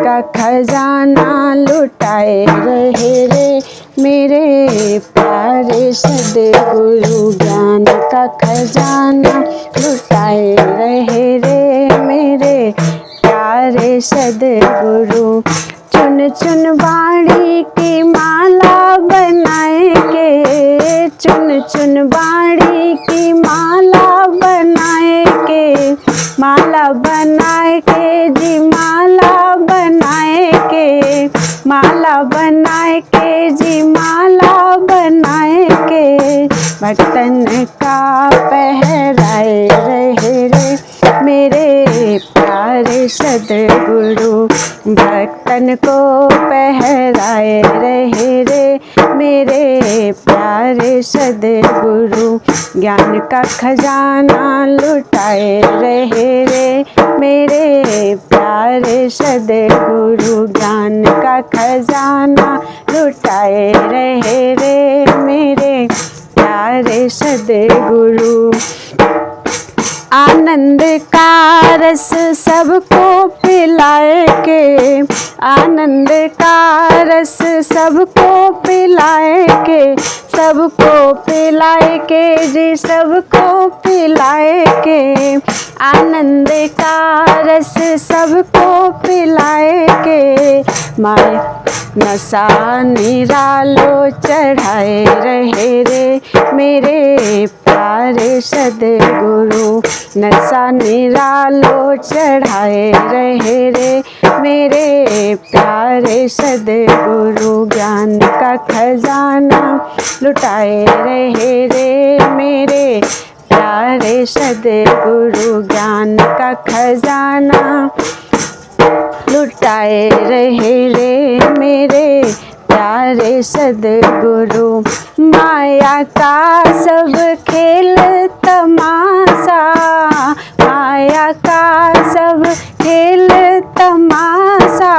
का खजाना लुटाए रहे रे मेरे प्यारे सद्गुरु। ज्ञान का खजाना लुटाए रहे रे मेरे प्यारे सद्गुरु। चुन चुन बाणी की माला बनाए के, चुन चुन बाणी की माला बनाए के, माला बनाए के जी माला बनाए के, माला बनाए के जी माला बनाए के। भक्तन का पहराए रहे रे मेरे प्यारे सद्गुरु। भक्तन को पहराए रहे रे मेरे प्यारे सद्गुरु। ज्ञान का खजाना लुटाए रहे रे मेरे प्यारे सद्गुरु। ज्ञान का खजाना लुटाए रहे रे मेरे प्यारे सद्गुरु। आनंद का रस सबको पिलाए के, आनंद का रस सबको पिलाए के, सबको पिलाए के जी सबको पिलाए के। आनंद का रस सबको पिलाए के। माया नशा निरालो चढ़ाए रहे रे मेरे प्यारे सद्गुरु। नशा निरालो चढ़ाए रहे रे मेरे प्यारे सद्गुरु। ज्ञान का खजाना लुटाए रहे रे मेरे प्यारे सद्गुरु। ज्ञान का खजाना लुटाए रहे रे मेरे प्यारे सद्गुरु। माया का सब खेल तमाशा, माया का सब खेल तमाशा,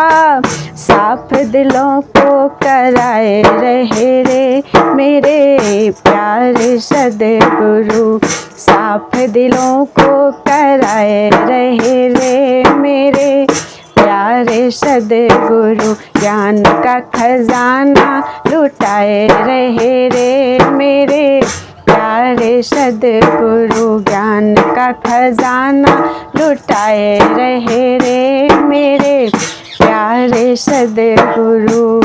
साफ दिलों को कराए रहे रे मेरे प्यारे सद्गुरु। साफ दिलों को कराए रहे रे मेरे प्यारे सद्गुरु। ज्ञान का खजाना लुटाए रहे रे मेरे प्यारे सद्गुरु। ज्ञान का खजाना लुटाए रहे रे मेरे प्यारे सद्गुरु।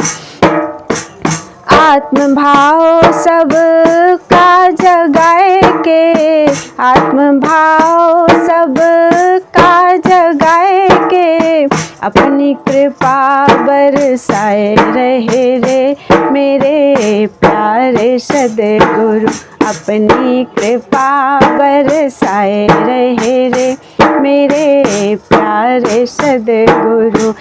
आत्म भाव सब का जगाए के, आत्म भाव सब का जगाए के। अपनी कृपा बरसाए रहे रे मेरे प्यारे सद्गुरु। अपनी कृपा बरसाए रहे रे मेरे प्यारे सद्गुरु।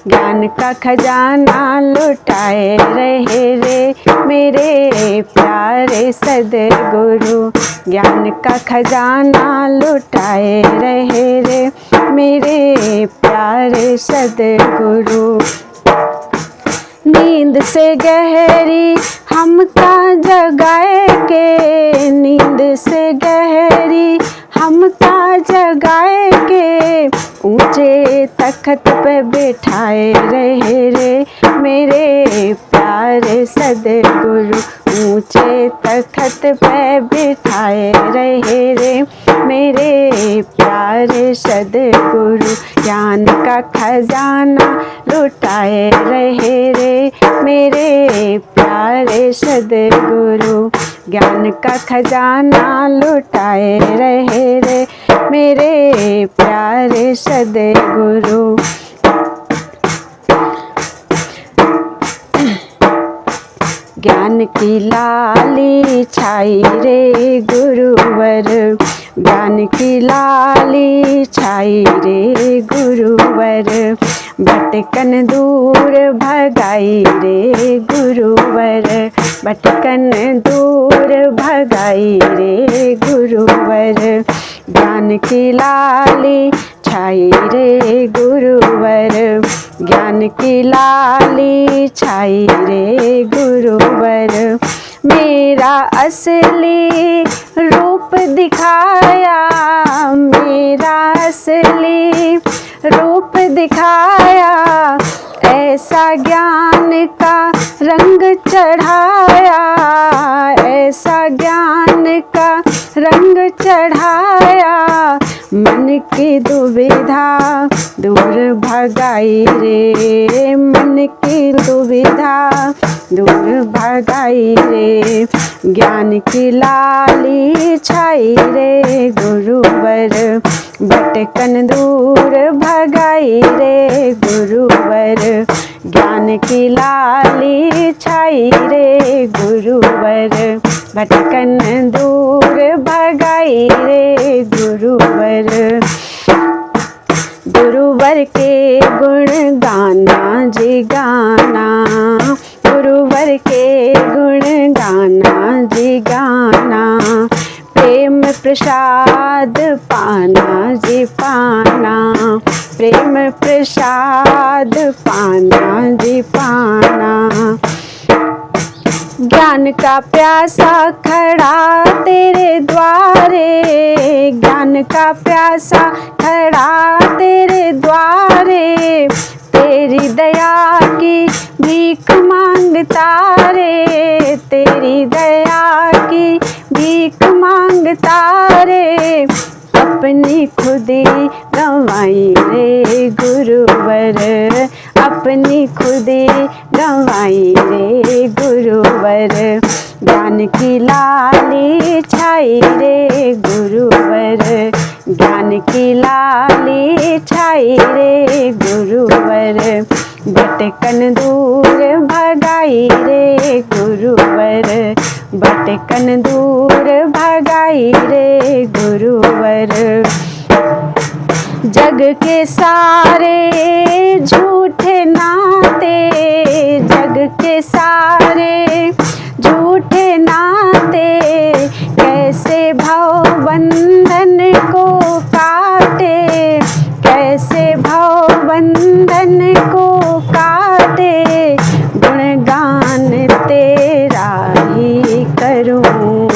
ज्ञान का खजाना लुटाए रहे रे मेरे प्यारे सद्गुरु। ज्ञान का खजाना लुटाए रहे रे मेरे प्यारे सद्गुरु। नींद से गहरी हमका जगाए के, नींद से गहरी हमका जगाए के। ऊंचे तख्त पे बिठाए रहे रे मेरे प्यारे सद्गुरु। ऊंचे तख्त पे बिठाए रहे रे मेरे प्यारे सद्गुरु। ज्ञान का खजाना लुटाए रहे रे मेरे प्यारे सद्गुरु। ज्ञान का खजाना लुटाए रहे रे मेरे प्यारे सद्गुरु। ज्ञान की लाली छाई रे गुरुवर, ज्ञान की लाली छाई रे गुरुवर। भटकन दूर भगाई रे गुरुवर, भटकन दूर भगाई रे गुरुवर। ज्ञान की लाली छाई रे गुरुवर, ज्ञान की लाली छाई रे गुरुवर। मेरा असली रूप दिखाया, मेरा असली रूप दिखाया। ऐसा ज्ञान का रंग चढ़ाया, ऐसा ज्ञान का रंग चढ़ाया, मन की दुविधा दूर भगाई रे, मन की दुविधा दूर भगाई रे, ज्ञान की लाली छाई रे गुरुवर, भटकन दूर भगाई रे गुरुवर, ज्ञान की लाली छाई रे गुरुवर, भटकन दूर भगाई रे गुरुवर। गुरुवर के गुण गाना जी गाना, गुरुवर के गुण गाना जी गाना, प्रेम प्रसाद पाना जी पाना, प्रेम प्रसाद पाना जी पाना। ज्ञान का प्यासा खड़ा तेरे द्वारे, ज्ञान का प्यासा खड़ा तेरे द्वारे, तेरी दया की भीख मांगता रे, तेरी दया की भीख मांगता रे, अपनी खुदी गंवाई रे गुरुवर, अपनी खुदी गंवाई रे गुरुवर, ज्ञान की लाली छाई रे गुरुवर, ज्ञान की लाली छाई रे गुरुवर, भटकन दूर भगाई रे गुरुवर, भटकन दूर भगाई रे गुरुवर। जग के सारे झूठे नाते, जग के सारे झूठे नाते, कैसे भव बंधन को काटे, कैसे भव बंधन को काटे, गुणगान तेरा ही करूं,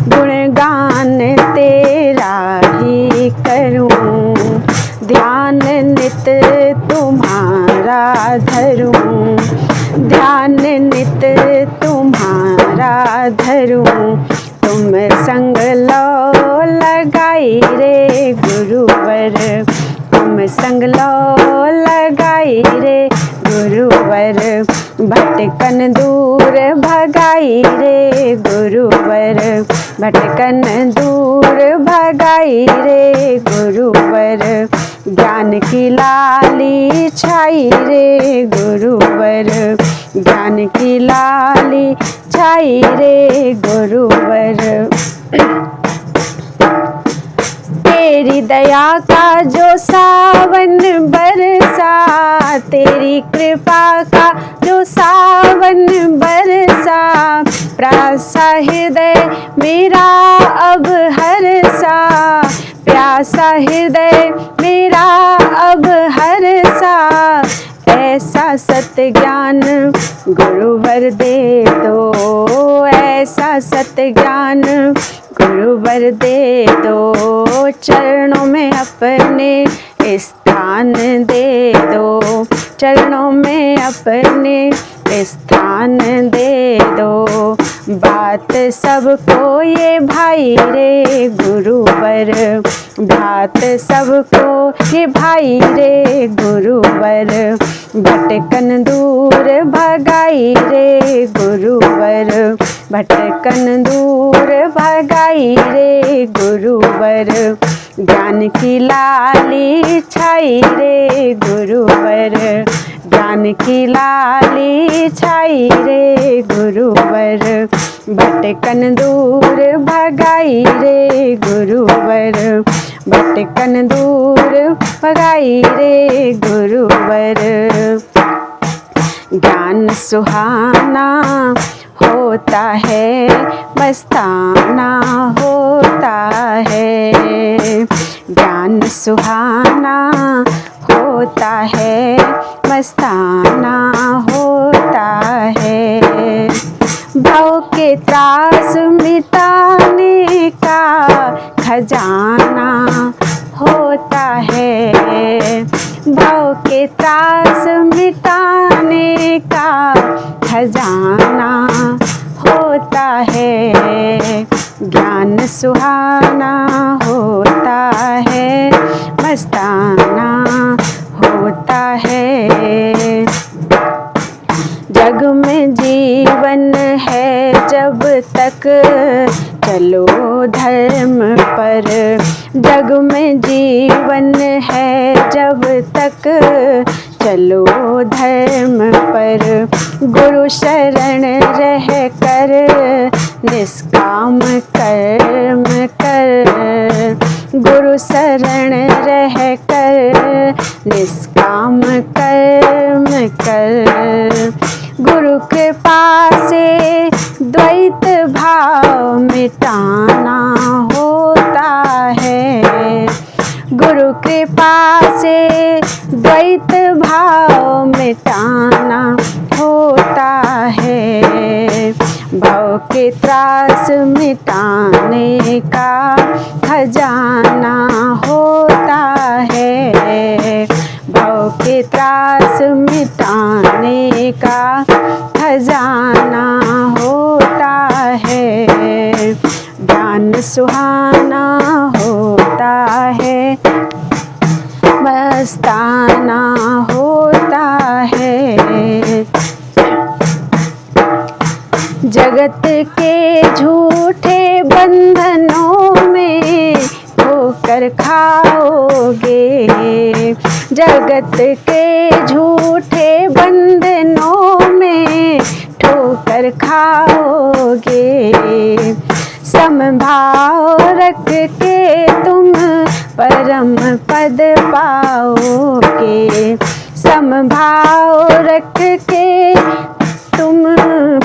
गुणगान तेरा ही करूं, ध्यान नित तुम्हारा धरूं, ध्यान नित तुम्हारा धरूं, तुम संग लो लगाई रे गुरुवर, तुम संग लो लगाई रे गुरुवर, भटकन दूर भगाई रे गुरुवर, भटकन दूर भगाई रे गुरुवर, ज्ञान की लाली छाई रे गुरुवर, ज्ञान की लाली छाई रे गुरुवर। तेरी दया का जो सावन बरसा, तेरी कृपा का जो सावन बरसा, प्यासा हृदय मेरा अब हरसा, प्यासा हृदय मेरा अब हरसा, ऐसा सत्य ज्ञान गुरुवर दे दो, ऐसा सत्य ज्ञान गुरुवर दे दो, चरणों में अपने स्थान दे दो, चरणों में अपने स्थान दे दो, बात सबको ये भाई रे गुरुवर, बात सबको ये भाई रे गुरुवर, भटकन दूर भगाई रे गुरुवर, भटकन दूर भगाई रे गुरुवर, ज्ञान की लाली छाई रे गुरुवर, ज्ञान की लाली छाई रे गुरुवर, भटकन दूर भगाई रे गुरुवर, भटकन दूर भगाई रे गुरुवर। ज्ञान सुहाना होता है, मस्ताना होता है, ज्ञान सुहाना होता है, मस्ताना होता है, भव के त्रास मिटाने का खजाना होता है, भव के त्रास मिटाने खजाना होता है। ज्ञान सुहाना होता है, मस्ताना होता है। जग में जीवन है जब तक चलो धर्म पर। जग में जीवन है जब तक चलो धर्म पर। गुरु शरण रह कर निष्काम कर्म कर। गुरु शरण रह कर निष्काम कर्म कर। गुरु कृपा से द्वैत भाव मिटाना होता है। गुरु कृपा से द्वैत भाव मिटाना होता है। भव के त्रास मिटाने का खजाना होता है। भव के त्रास मिटाने का खजाना होता है। ज्ञान सुहाना होता है, मस्ताना होता है। जगत के झूठे बंधनों में ठोकर खाओगे। जगत के झूठे बंधनों में ठोकर खाओगे। समभाव रख के तुम परम पद पाओगे। समभाव रख के तुम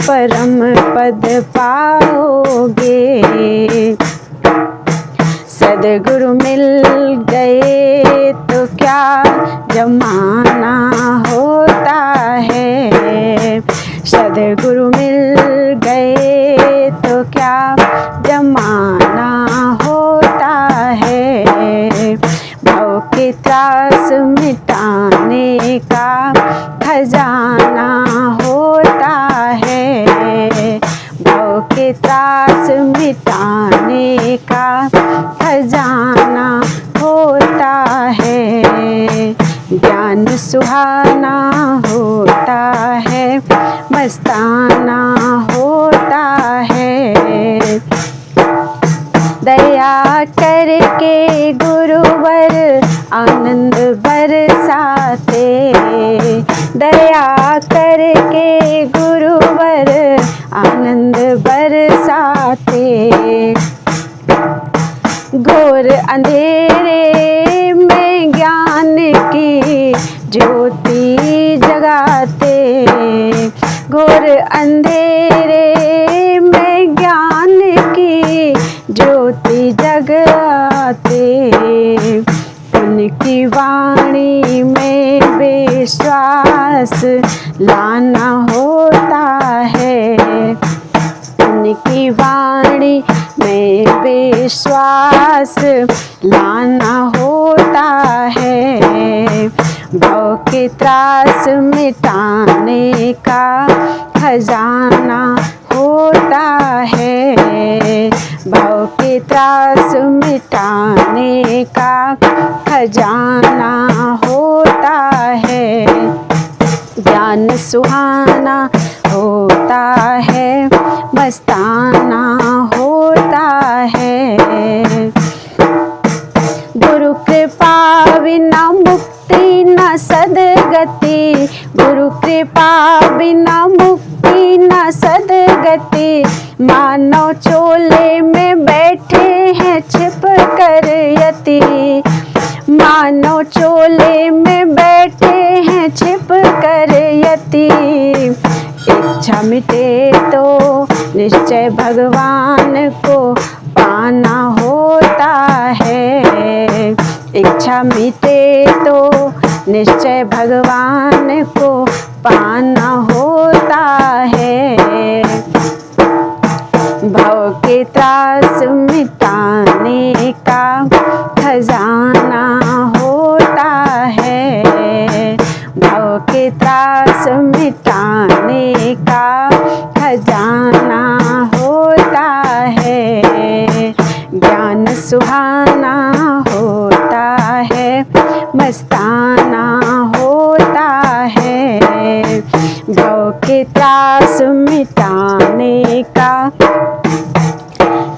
परम पद पाओगे। सद्गुरु मिल गए तो क्या जमाना होता है। सद्गुरु मिल गए तो क्या जमाना होता है। भव के त्रास मिटाने का खजाना होता है। भव के त्रास मिटाने का खजाना होता है। ज्ञान सुहाना होता है, मस्ताना होता है। दया करके गुरुवर आनंद बरसाते। दया करके गुरुवर आनंद बरसाते। घोर अंधेरे में ज्ञान की ज्योति जगाते। घोर अंधेरे में ज्ञान की ज्योति जगाते। उनकी वाणी में विश्वास लाना होता है। उनकी वाणी में विश्वास लाना होता है। भव के त्रास मिटाने का खजाना होता है। भव के त्रास मिटाने का खजाना होता है। ज्ञान सुहाना होता है, मस्ताना होता है। गुरु कृपा बिना मुक्ति न सद्गति। गुरु कृपा बिना मुक्ति न सद्गति। मानव चोले में बैठे हैं छिप कर यति। मानव चोले में बैठे हैं छिप कर यति। इच्छा मिटे तो निश्चय भगवान को पाना होता है। इच्छा मिटे तो निश्चय भगवान को पाना होता है। भव के त्रास मिटाने का खजाना होता है। भव के त्रास मिटाने का खजाना होता है। ज्ञान सुहाना होता है, मस्ताना होता है। भव के त्रास मिटाने का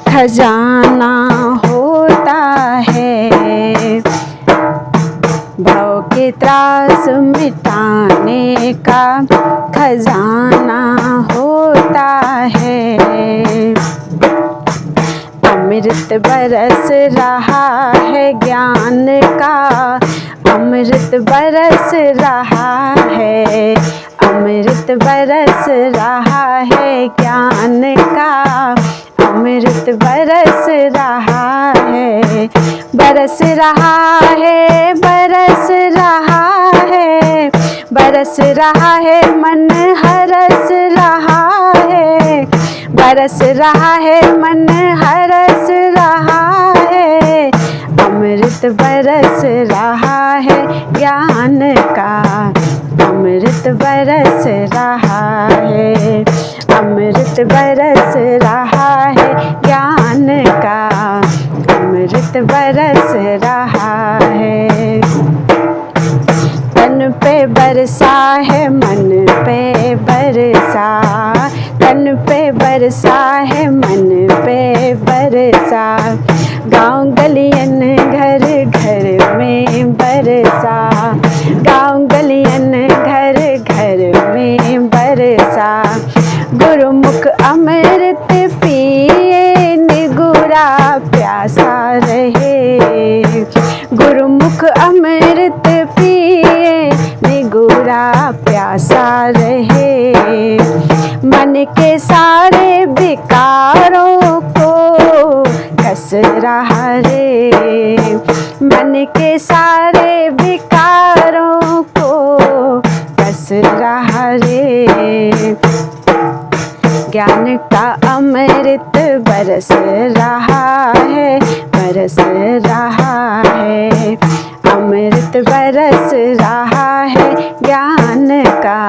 खजाना होता है। भव के त्रास मिटाने का खजाना होता है। अमृत बरस रहा है ज्ञान का, अमृत बरस रहा है। अमृत बरस रहा है ज्ञान का, अमृत बरस रहा है। बरस रहा है, बरस रहा है, बरस रहा है, मन हरस रहा है। बरस रहा है, मन हरस रहा है। अमृत बरस रहा है ज्ञान का, अमृत बरस रहा है। अमृत बरस रहा है ज्ञान का, अमृत बरस रहा है। तन पे बरसा है, मन पे बरसा, तन पे बरसा है, मन पे बरसा। गाँव गलियन घर घर में बरसा, गाँव गलियन घर घर में बरसा। गुरुमुख अमृत पिए निगुरा प्यासा रहे। गुरुमुख अमृत पिए निगुरा प्यासा रहे। मन के सारे विकारों को कस रहा रे। मन के सारे विकारों को कस रहा रे। ज्ञान का अमृत बरस रहा है, बरस रहा है। अमृत बरस रहा है ज्ञान का,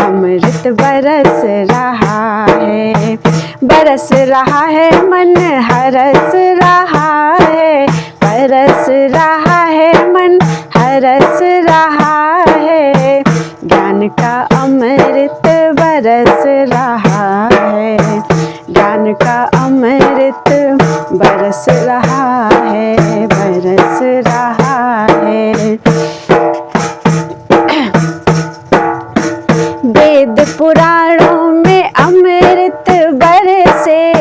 अमृत बरस रहा है। बरस रहा है, मन हरस रहा है। बरस रहा है, मन हरस रहा है। ज्ञान का अमृत बरस रहा है, ज्ञान का अमृत बरस रहा है, बरस रहा है। वेद पुराणों में अमृत बरसे,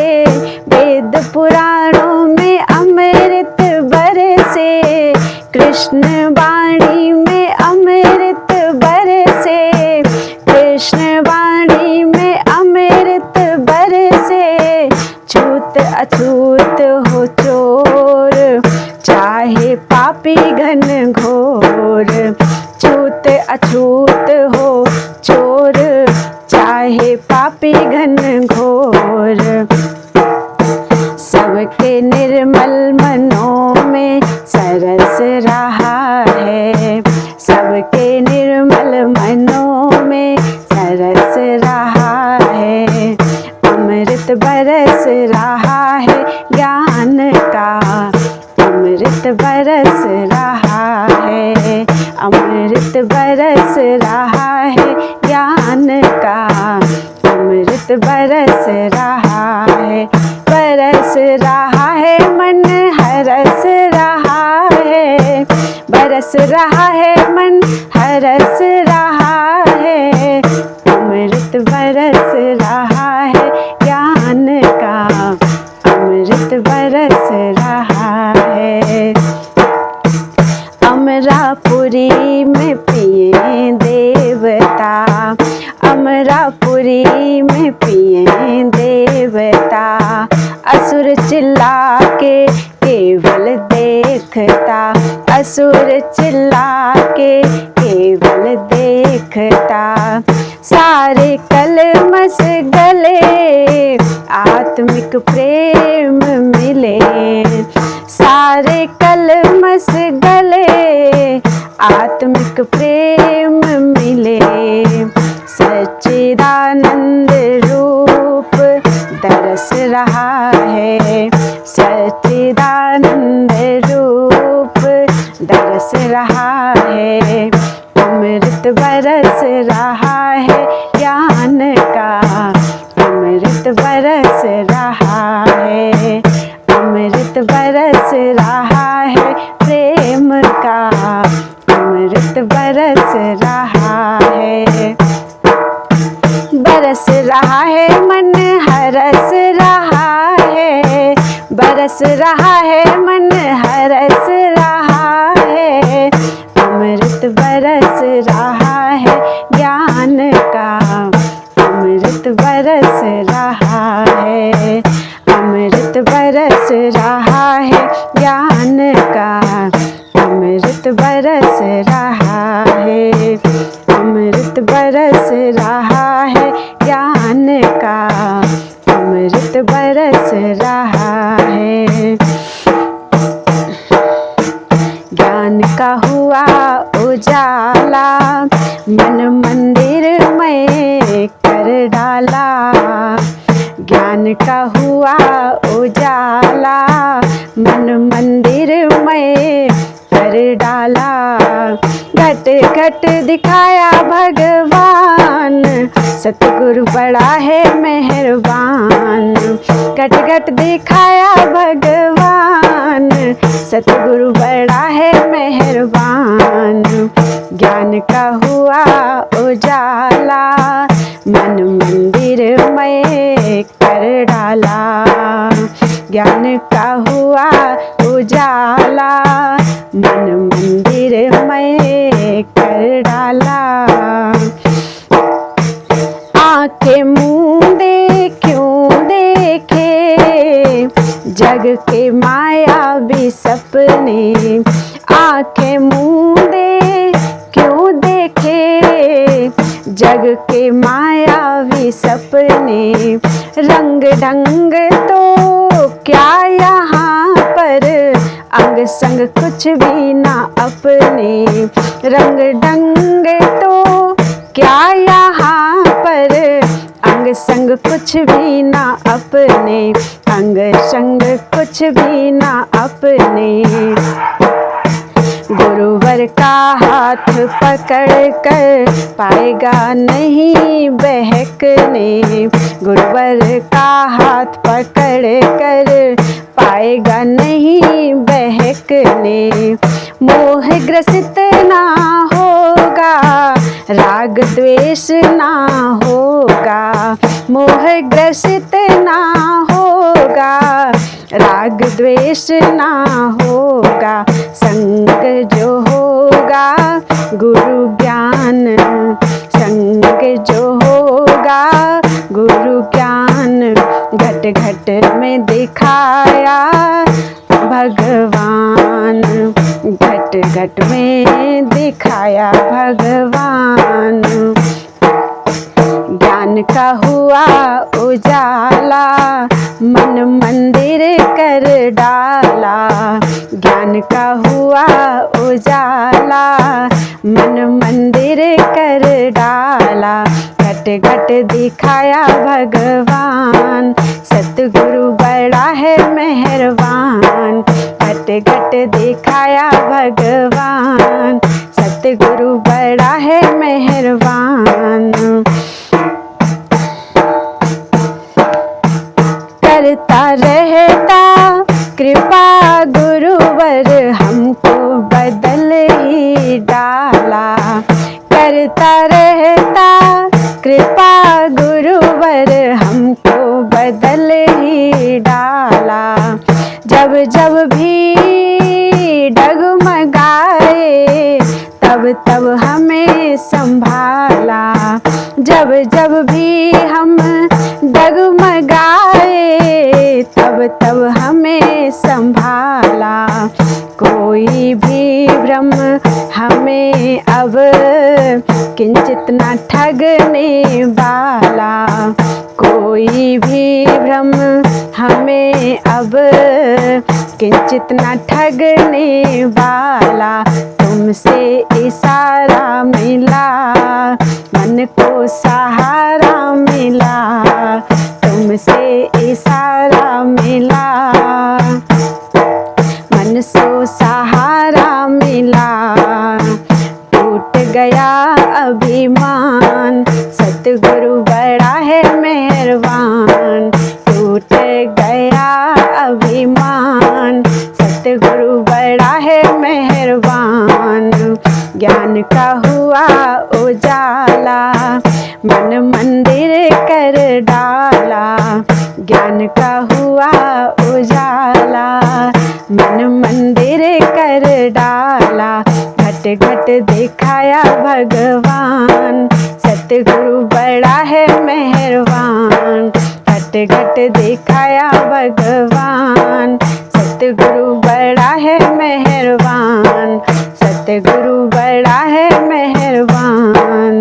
वेद पुराणों में अमृत बरसे। कृष्ण वाणी में अमृत बरसे, कृष्ण वाणी में अमृत बरसे। छूत अछूत हो चोर, चाहे पापी घन घोर। छूत अछूत हो चोर, चाहे पापी घन घोर। सबके निर्मल मनों में सरस रहा है। सबके निर्मल मनों में सरस रहा है। अमृत बरस रहा है ज्ञान का, अमृत बरस रहा है। अमृत बरस रहा है ज्ञान का, अमृत बरस रहा है। बरस रहा है, मन हरस रहा है। बरस रहा है, मन हरस रहा है। अमृत बरस रहा है ज्ञान का, अमृत बरस रहा है। अमरापुरी में पिए देवता, अमरापुरी में पिए देवता। असुर चिल्ला के केवल देखता, असुर चिल्ला के केवल देखता। सारे कलमस गले आत्मिक प्रेम मिले। सारे कलमस गले आत्मिक प्रेम मिले। अमृत बरस रहा है ज्ञान का, अमृत बरस रहा है, अमृत बरस रहा है प्रेम का, अमृत बरस रहा है। बरस रहा है मन हरस रहा है, बरस रहा है मन हरस रहा है, अमृत बरस रहा है ज्ञान का, अमृत बरस रहा है, अमृत बरस रहा है ज्ञान का, अमृत बरस रहा है, अमृत बरस रहा है ज्ञान का, अमृत बरस रहा है। ज्ञान का हुआ उजाला मन मंदिर में कर डाला, ज्ञान का हुआ उजाला मन मंदिर में कर डाला, घट घट दिखाया भगवान, सतगुरु बड़ा है मेहरबान, घट घट दिखाया भगवान, सतगुरु बड़ा है मेहरबान। ज्ञान का हुआ उजाला मन मंदिर में कर डाला, ज्ञान का हुआ उजाला मन मंदिर में कर डाला। आंखें मूंदे क्यों देखे जग के मायावी सपने, आंखें मूंदे क्यों देखे जग के मायावी सपने, रंग ढंग तो क्या यहाँ पर अंग संग कुछ भी ना अपने, रंग ढंग तो क्या यहाँ पर अंग संग कुछ भी ना अपने, अंग संग कुछ भी ना अपने। गुरुवर का हाथ पकड़ कर पाएगा नहीं बहकने, गुरुवर का हाथ पकड़ कर पाएगा नहीं बहकने, मोह ग्रसित ना होगा राग द्वेष ना होगा, मोह ग्रसित ना होगा राग द्वेष ना होगा, संग जो होगा गुरु ज्ञान, संग जो होगा गुरु ज्ञान, घट घट में दिखाया भगवान, घट घट में दिखाया भगवान। ज्ञान का हुआ उजाला मन मंदिर कर डाला, ज्ञान का हुआ उजाला मन मंदिर कर डाला, घट घट दिखाया भगवान, सतगुरु बड़ा है मेहरबान, घट घट दिखाया भगवान, सतगुरु बड़ा है मेहरबान। करता रहता कृपा गुरुवर हमको बदल ही डाला, करता रहता कृपा गुरुवर हमको बदल ही डाला, जब जब भी डगमगाए तब तब हमें संभाला, जब जब भी हम डगमगाए तब तब हमें संभाला, कोई भी भ्रम हमें अब किंचित न ठगने वाला, कोई भी भ्रम हमें अब किंचित न ठगने वाला, तुमसे इशारा मिला मन को सहारा मिला, तुमसे इशारा मिला मन को सहारा मिला, टूट गया अभिमान, सतगुरु बड़ा है मेहरबान, टूट गया अभिमान, सतगुरु बड़ा है मेहरबान। ज्ञान का हुआ उजाला, मन मंदिर कर डाला, ज्ञान का हुआ उजाला, मन मंदिर कर डाला, घट घट दिखाया भगवान, सतगुरु बड़ा है मेहरबान, घट घट दिखाया भगवान, सतगुरु बड़ा है मेहरबान, सतगुरु बड़ा है मेहरबान।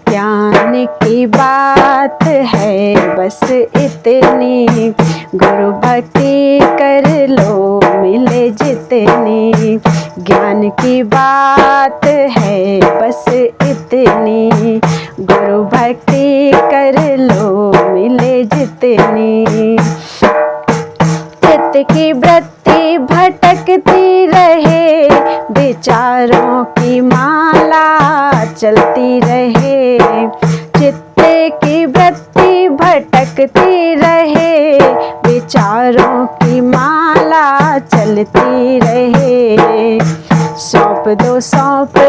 ज्ञान की बात है बस इतनी, गुरु भक्ति कर लो मिले जितनी, ज्ञान की बात है बस इतनी, गुरु भक्ति कर लो मिले जितनी। चित्त की वृत्ति भटकती रहे, विचारों की माला चलती रहे, चित्त की वृत्ति भटकती रहे, विचारों की माला चलती रहे। सौंप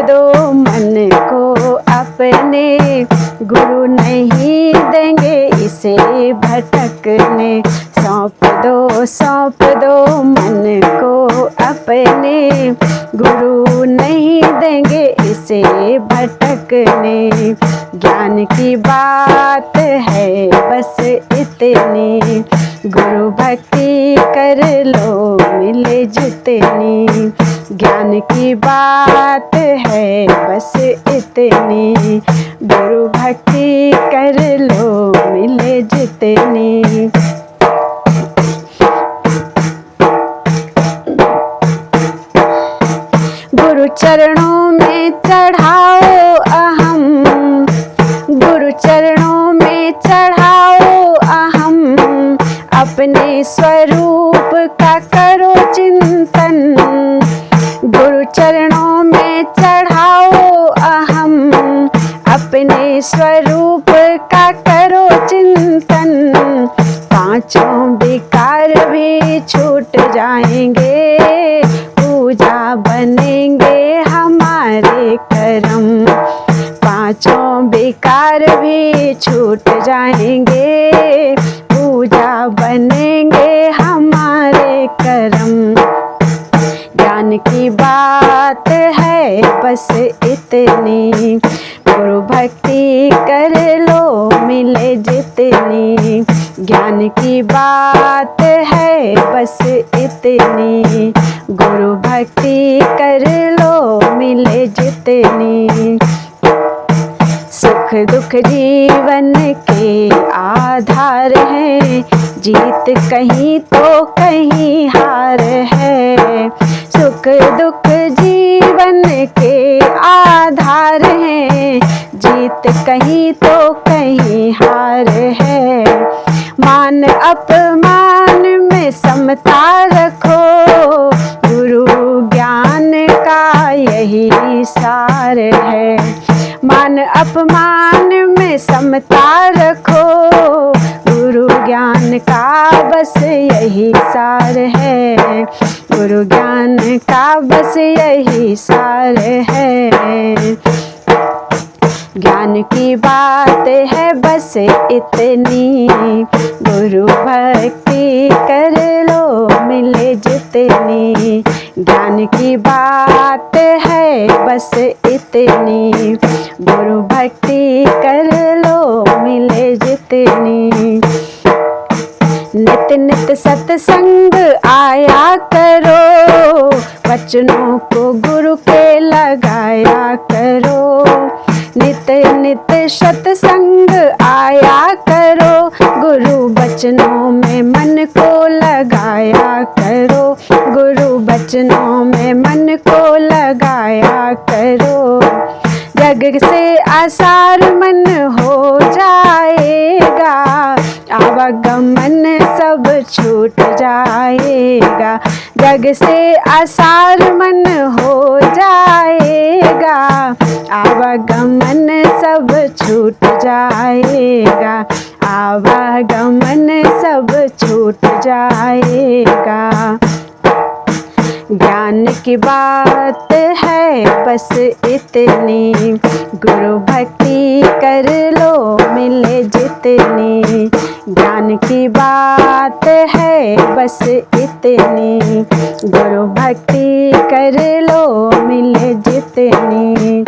दो मन को अपने, गुरु नहीं देंगे इसे भटकने। सौंप दो मन को अपने, गुरु नहीं देंगे इसे भटकने। ज्ञान की बात है बस इतनी, गुरु भक्ति कर लो मिले जितनी, ज्ञान की बात है बस इतनी, गुरु भक्ति कर लो मिले जितनी। गुरु चरणों में चढ़ाओ अहम, गुरु चरणों में चढ़ाओ अहम, अपने स्वरूप का करो चिंतन। गुरु चरणों में चढ़ाओ अहम, अपने स्वरूप का करो चिंतन। पांचों विकार भी छूट जाएंगे, पूजा बनेंगे हमारे कर्म। पांचों विकार भी छूट जाएंगे, पूजा बनेंगे हमारे कर्म। ज्ञान की बात है बस इतनी, गुरु भक्ति कर लो मिले जितनी। ज्ञान की बात है बस इतनी, गुरु भक्ति कर लो मिले जितनी। सुख दुख जीवन के आधार है, जीत कहीं तो कहीं हार है। सुख दुख जीवन के आधार है, जीत कहीं तो कहीं हार है। मान अपमान में समता रखो, गुरु ज्ञान का यही सार है। मान अपमान में समता रखो, गुरु ज्ञान का बस यही सार है। गुरु ज्ञान का बस यही सार है। ज्ञान की बात है बस इतनी, गुरु भक्ति कर लो मिले जितनी। ज्ञान की बात है बस इतनी, गुरु भक्ति कर लो मिले जितनी। नित नित सत्संग आया करो, वचनों को गुरु के लगाया करो। नित नित सत्संग आया करो, गुरु वचनों में मन को लगाया करो। गुरु वचनों में मन को लगाया करो। जग से आसार मन हो जाएगा, आवागमन सब छूट जाएगा। जग से आसार मन हो जाएगा, आवागमन सब छूट जाएगा, आवागमन सब छूट जाएगा। ज्ञान की बात है बस इतनी, गुरु भक्ति कर लो मिले जितनी। ज्ञान की बात है बस इतनी, गुरु भक्ति कर लो मिले जितनी।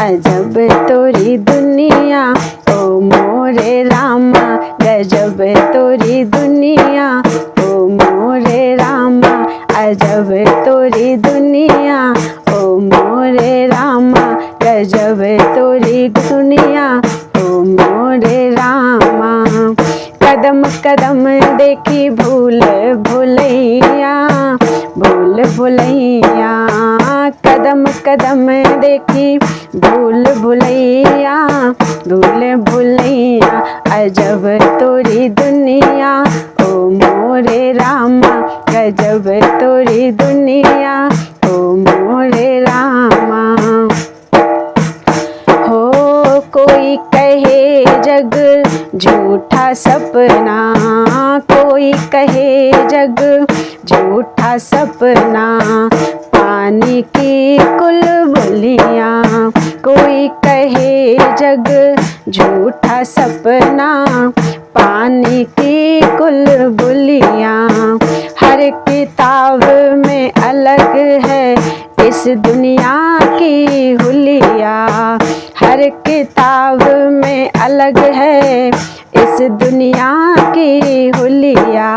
अजब तोरी दुनिया ओ मोरे रामा, गजब तोरी दुनिया ओ मोरे रामा, अजब तोरी दुनिया ओ मोरे रामा, गजब तोरी दुनिया ओ मोरे रामा। कदम कदम देखी भूल भुलैया, भूल भुलैया, कदम कदम देखी भूल भुलैया, भूल भुलैया, अजब तोरी दुनिया ओ मोरे रामा, गजब तोरी दुनिया ओ मोरे रामा। हो कोई कहे जग झूठा सपना, कोई कहे जग झूठा सपना, पानी की कुलबुलियाँ। कोई कहे जग झूठा सपना, पानी की कुलबुलियाँ। हर किताब में अलग है इस दुनिया की हुलिया, हर किताब में अलग है इस दुनिया की हुलिया।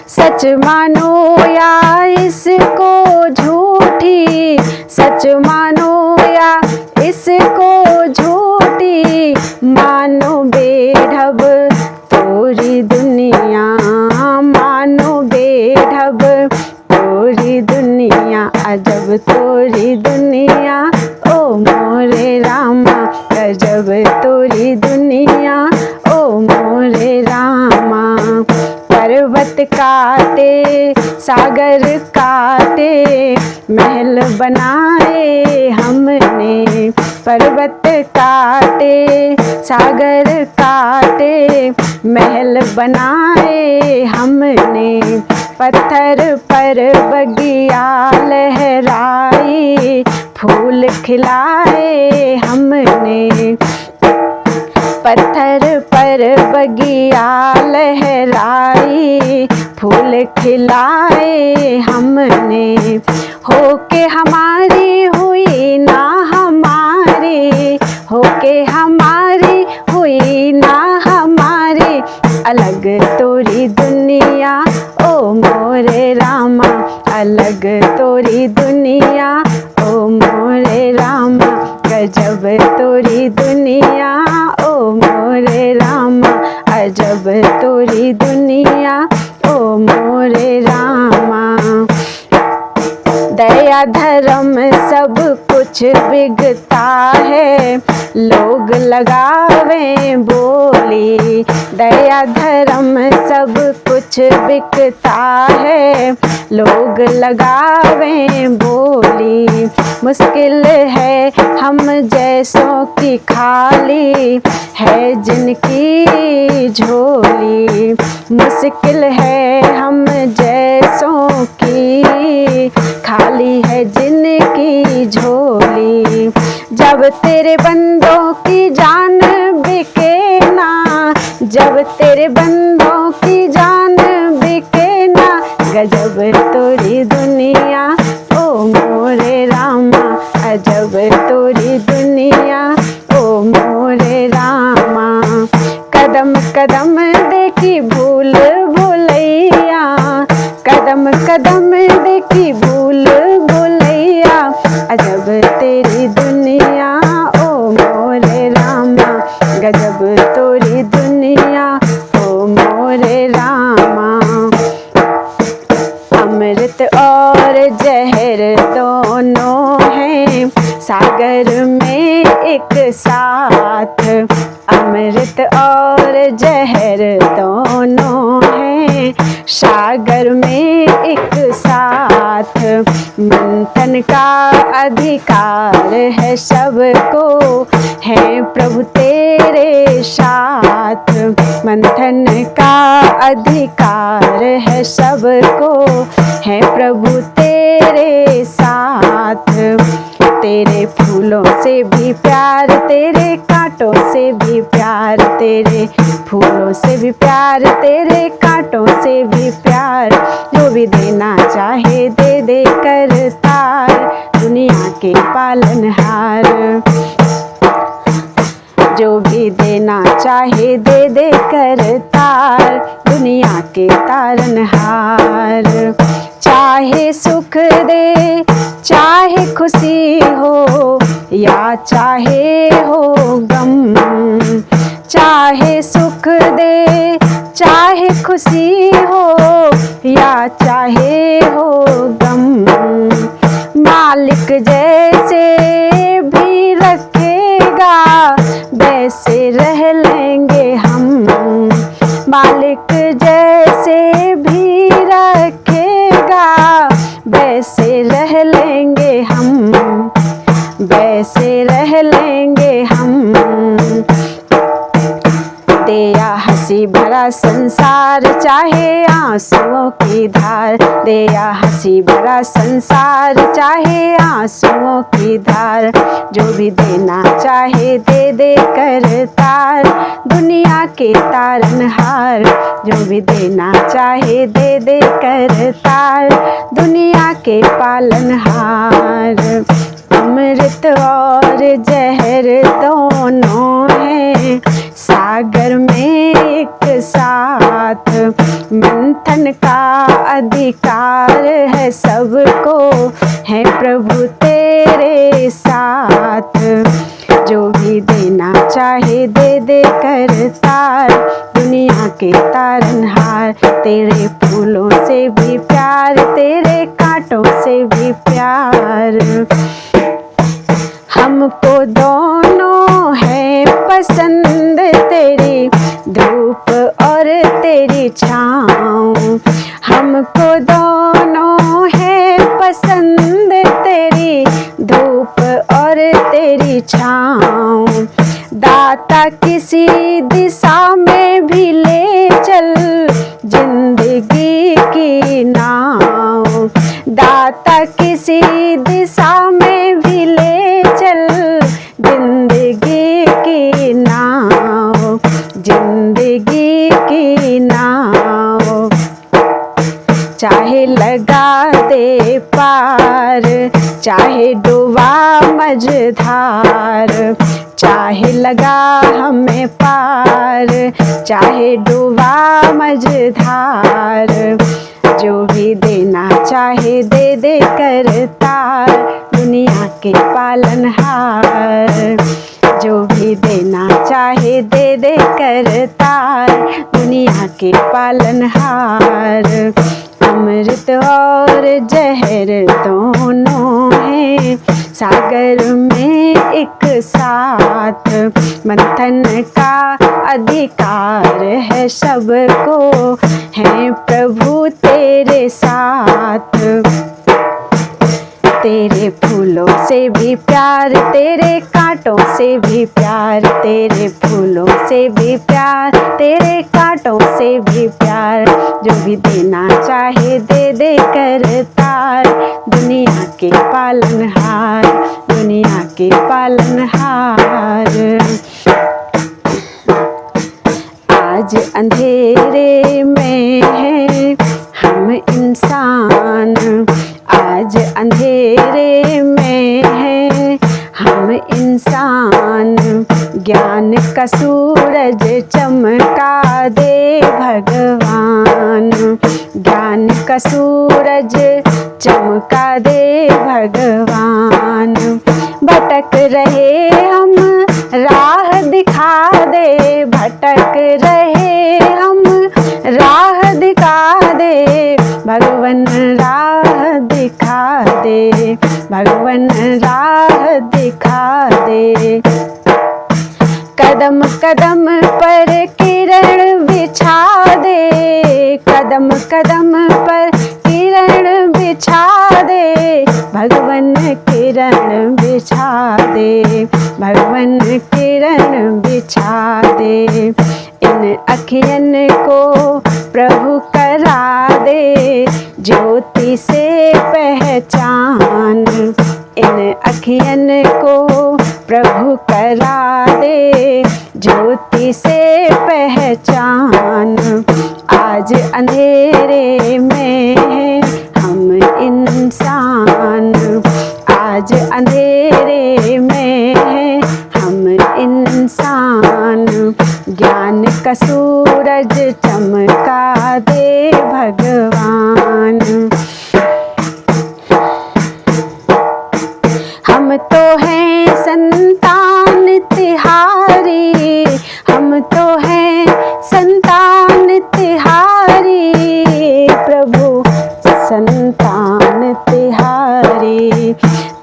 सच मानो या इसको झूठी, सच मानो या इसको झूठी, मानो बेढब तोरी दुनिया, मानो बेढब तोरी दुनिया, अजब तोरी दुनिया ओ मोरे रामा, गजब तोरी दुनिया ओ मोरे रामा। पर्वत काटे सागर काटे महल बनाए हमने, पर्वत काटे सागर काटे महल बनाए हमने। पत्थर पर बगिया लहराई फूल खिलाए हमने, पत्थर पर बगिया लहराई फूल खिलाए हमने। होके हमारी हुई ना हमारी, होके हमारी हुई ना हमारी, अलग तोरी दुनिया ओ मोरे रामा, अलग तोरी दुनिया ओ मोरे रामा, गजब तोरी दुनिया ओ मोरे रामा, अजब तोरी दुनिया ओ मोरे रामा। दया धर्म सब कुछ बिगता है, लोग लगावे बोली, दया धर्म सब कुछ बिकता है, लोग लगावे बोली। मुश्किल है हम जैसों की खाली है जिनकी झोली, मुश्किल है हम जैसों की खाली है जिनकी झोली। जब तेरे बंदों की जान बिके ना, जब तेरे बंदों की जान बिके ना, गजब तोरी दुनिया ओ मोरे रामा, अजब तोरी दुनिया ओ मोरे रामा। कदम कदम देखी भूल भुलैया, कदम कदम देखी भूल भुलैया, अजब तेरी दुनिया ओ मोरे रामा, गजब तोरी दुनिया ओ मोरे रामा। अमृत और जहर दोनों हैं सागर में एक साथ, अमृत और जहर दोनों हैं सागर में एक साथ। मंथन का अधिकार है सबको, है प्रभु तेरे साथ। मंथन का अधिकार है सबको, है प्रभु तेरे साथ। तेरे फूलों से भी प्यार, तेरे कांटों से भी प्यार, तेरे फूलों से भी प्यार, तेरे कांटों से भी प्यार। जो भी देना चाहे दे दे करतार, दुनिया के पालनहार। जो भी देना चाहे दे दे करतार, दुनिया के तारनहार। चाहे सुख दे चाहे खुशी हो या चाहे हो गम, चाहे सुख दे चाहे खुशी हो या चाहे हो गम। मालिक जैसे भी रखेगा वैसे रह लेंगे हम। मालिक जैसे भी रखेगा वैसे रह लेंगे हम, वैसे रह लेंगे हम। दिया हंसी भरा संसार चाहे आंसुओं की धार, दिया हंसी भरा संसार चाहे आंसुओं की धार। जो भी देना चाहे दे दे करतार, दुनिया के तारनहार। जो भी देना चाहे दे दे करतार, दुनिया के पालनहार। अमृत और जहर दोनों हैं सागर में एक साथ। मंथन का अधिकार है सबको, है प्रभु तेरे साथ। जो भी देना चाहे दे दे करतार, दुनिया के तारनहार। तेरे फूलों से भी प्यार, तेरे कांटों से भी प्यार। हमको दोनों है पसंद तेरी धूप और तेरी छाँव। हमको दोनों है पसंद तेरी धूप और तेरी छाँव। दाता किसी दिशा में भी ले चल जिंदगी की नाव। दाता किसी दिशा में भी ले चल जिंदगी की नाव, जिंदगी की नाव। चाहे लगा दे पार, चाहे डुबा मझधार, चाहे लगा हमें पार, चाहे डुबा मझधार। जो भी देना चाहे दे दे करतार, दुनिया के पालनहार। जो भी देना चाहे दे दे करतार, दुनिया के पालनहार। अमृत और जहर दोनों हैं सागर में एक साथ। मंथन का अधिकार है सबको, है प्रभु तेरे साथ। तेरे फूलों से भी प्यार, तेरे कांटों से भी प्यार, तेरे फूलों से भी प्यार, तेरे कांटों से भी प्यार। जो भी देना चाहे दे दे करतार, दुनिया के पालनहार, दुनिया के पालनहार। आज अंधेरे में है हम इंसान, आज अंधेरे में है हम इंसान। ज्ञान का सूरज चमका दे भगवान, ज्ञान का सूरज चमका दे भगवान। भटक रहे हम राह दिखा दे, भटक रहे हम राह दिखा दे। भगवन राह दिखा दे, भगवन राह दिखा दे। कदम कदम पर किरण बिछा दे, कदम कदम पर किरण बिछा दे, भगवन किरण बिछा दे, भगवन किरण बिछा दे। इन अखियन को प्रभु करा दे ज्योति से पहचान, इन अखियन को प्रभु करा दे ज्योति से पहचान। आज अंधेरे में हैं हम इंसान, आज अंधेरे में हैं हम इंसान, ज्ञान का सूरज चमका दे भगवान। हम तो हैं संतान तिहारी, हम तो हैं संतान तिहारी, प्रभु संतान तिहारी।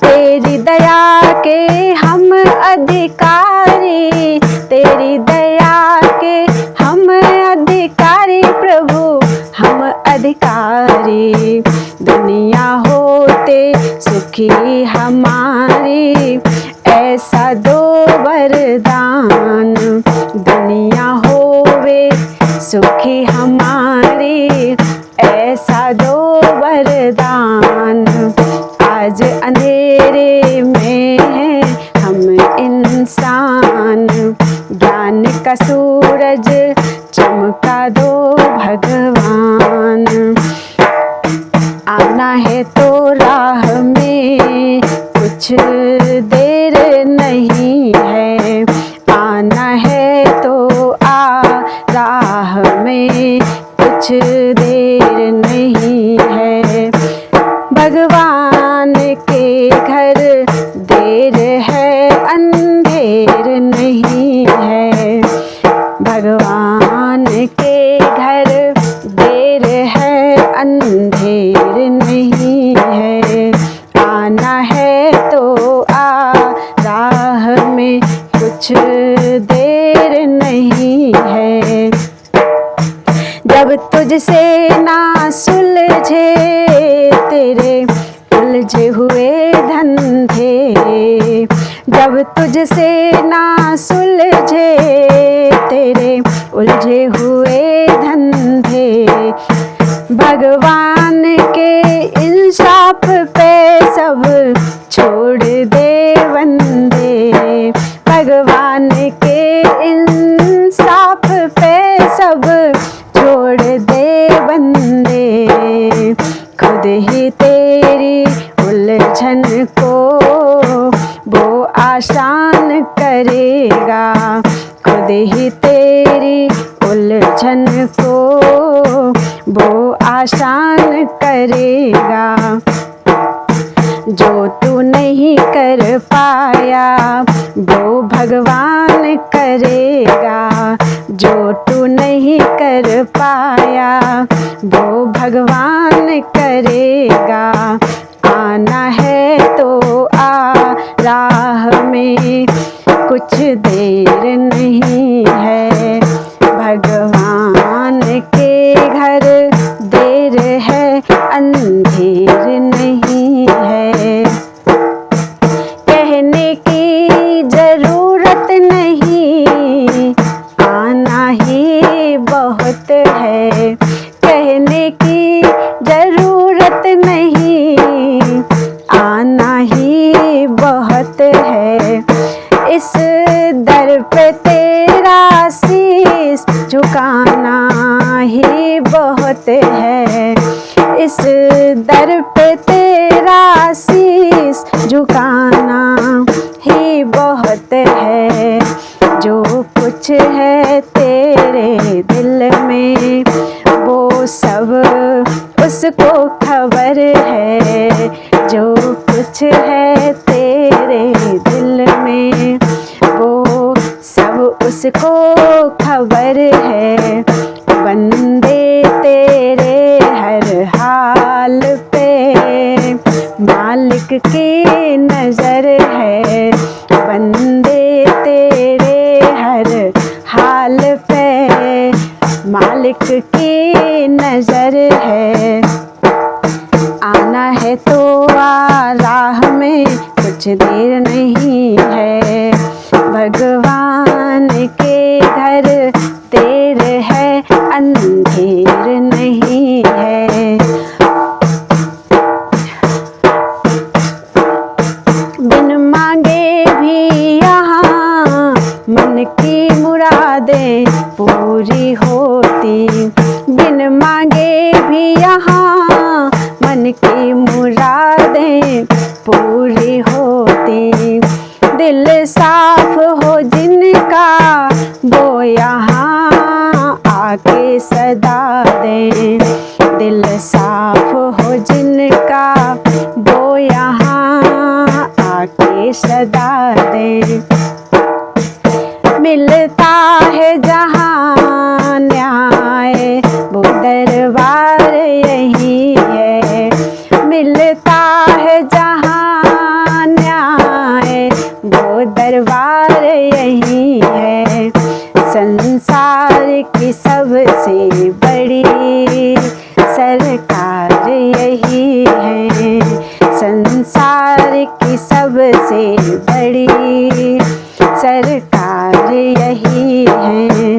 तेरी दया के हम अधिकारी, तेरी दया के हम अधिकारी, प्रभु हम अधिकारी। दुनिया होते सुखी हमारी, ऐसा दो वरदान, दुनिया होवे सुखी हमारी, ऐसा दो वरदान। आज अंधेरे में हैं हम इंसान, ज्ञान का सूरज चमका दो भगवान। आना है तो राह में कुछ देर नहीं है, आना है तो आ राह में कुछ देर नहीं है। भगवान के घर देर है अंधेर नहीं है, भगवान के घर देर है अंधेर नहीं है। आना है तो आ राह में कुछ देर नहीं है। जब तुझसे ना सुलझे तेरे उलझे हुए धंधे, जब तुझसे ना सुलझे तेरे उलझे हुए धंधे, भगवान के इंसाफ पे सब छोड़ दे बंदे, भगवान के इंसाफ पे सब छोड़ दे बंदे। खुद ही तेरी उलझन को वो आसान करेगा, खुद ही तेरी उलझन को वो आसान करेगा। जो तू नहीं कर पाया वो भगवान करेगा, जो तू नहीं कर पाया वो भगवान करेगा। आना है तो आ राह में कुछ देर नहीं है, भगवान के घर देर है अंधेर नहीं है। कहने की जरूरत नहीं आना ही बहुत है, कहने की जरूरत नहीं आना ही बहुत है। इस दर पे तेरा शीश झुकाना ही बहुत है, इस दर पे तेरा शीश झुकाना ही बहुत है। जो कुछ है तेरे दिल में वो सब उसको खबर है, जो कुछ है तेरे दिल में वो सब उसको खबर है। बंदे तेरे हर हाल पे मालिक की नजर है, बंदे तेरे मालिक की नजर है। आना है तो आ, राह में कुछ देर नहीं है। भगवान के घर देर है, अंधेर नहीं है। बिन मांगे भी यहाँ मन की मुरादें पूरी होती। बिन मांगे भी यहाँ मन की मुरादें पूरी होती। दिल साफ हो जिनका वो यहाँ आके सदा दें। दिल साफ हो जिनका वो यहाँ आके सदा दें। मिलता है जहाँ न्याय वो दरबार यही है। मिलता है जहाँ न्याय वो दरबार यही है। संसार की सबसे बड़ी सरकार यही है। संसार की सबसे बड़ी सरकार यही है।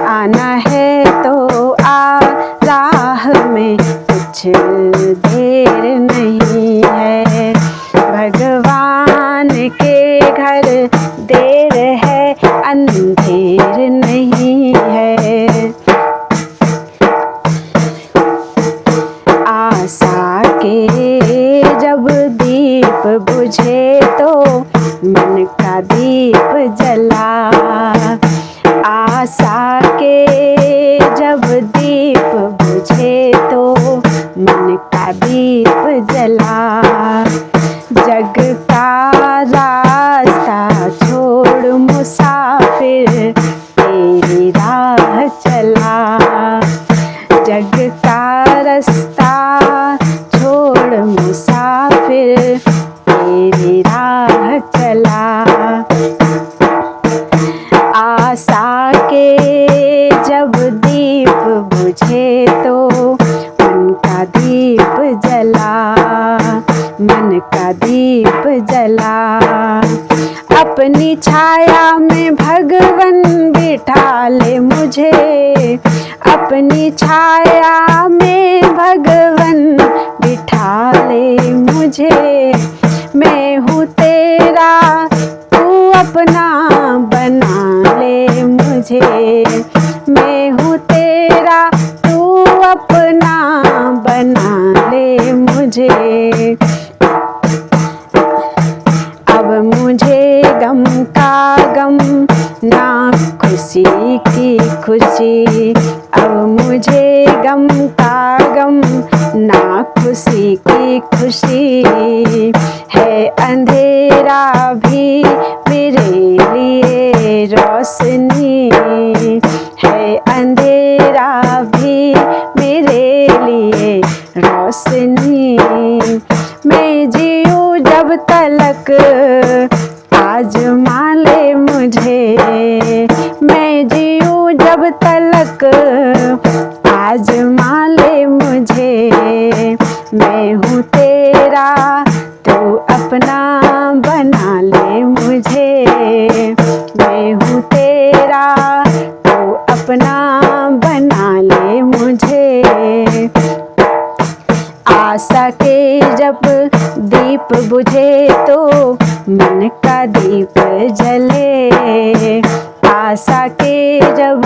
आना है तो आ, राह में कुछ देर नहीं है। भगवान के घर देर है, अंधेर नहीं है। आशा के जब दीप बुझे तो मन का दीप जला। आशा के जब दीप बुझे तो मन का दीप जला। जग का रास्ता छोड़ मुसाफिर तेरी राह चला। जग का रास्ता छोड़ मुसाफिर तेरी राह चला। आशा के जब दीप बुझे तो मन का दीप जला। मन का दीप जला। अपनी छाया में भगवन बिठा ले मुझे। अपनी छाया में भगवन बिठा ले मुझे। मैं हूँ तेरा तू अपना बना ले मुझे। मैं हूँ तेरा तू अपना बना ले मुझे। अब मुझे गम का गम ना खुशी की खुशी। अब मुझे गम का गम ना खुशी की खुशी। है अंधेरा भी मेरे लिए रोशनी। है अंधेरा भी मेरे लिए रोशनी। मैं जीऊँ जब तलक आजमा ले मुझे। मैं जीऊँ जब तलक आजमा ले मुझे। मैं हूँ तेरा तू अपना बना ले मुझे। मैं हूँ तेरा तू अपना बना ले मुझे। आशा के जब दीप बुझे तो मन का दीप जले। आशा के जब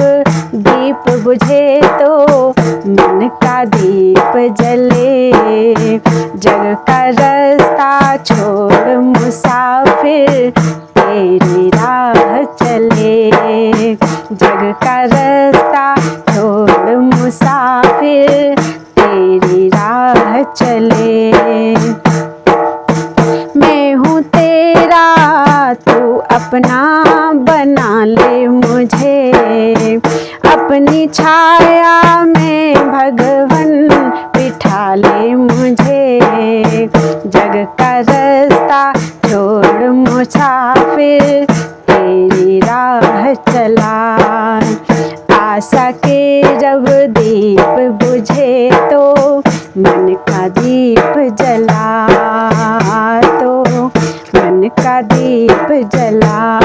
दीप बुझे तो मन का दीप जले। जग का रास्ता छोड़ मुसाफिर तेरी राह चले। जग का रास्ता छोड़ मुसाफिर तेरी राह चले। मैं हूँ तेरा तू अपना बना ले मुझे। अपनी छाया में भगवन बिठा ले मुझे। जग का रास्ता छोड़ मुसाफिर तेरी राह चला। आशा के जब दीप बुझे तो मन का दीप जला, तो मन का दीप जला।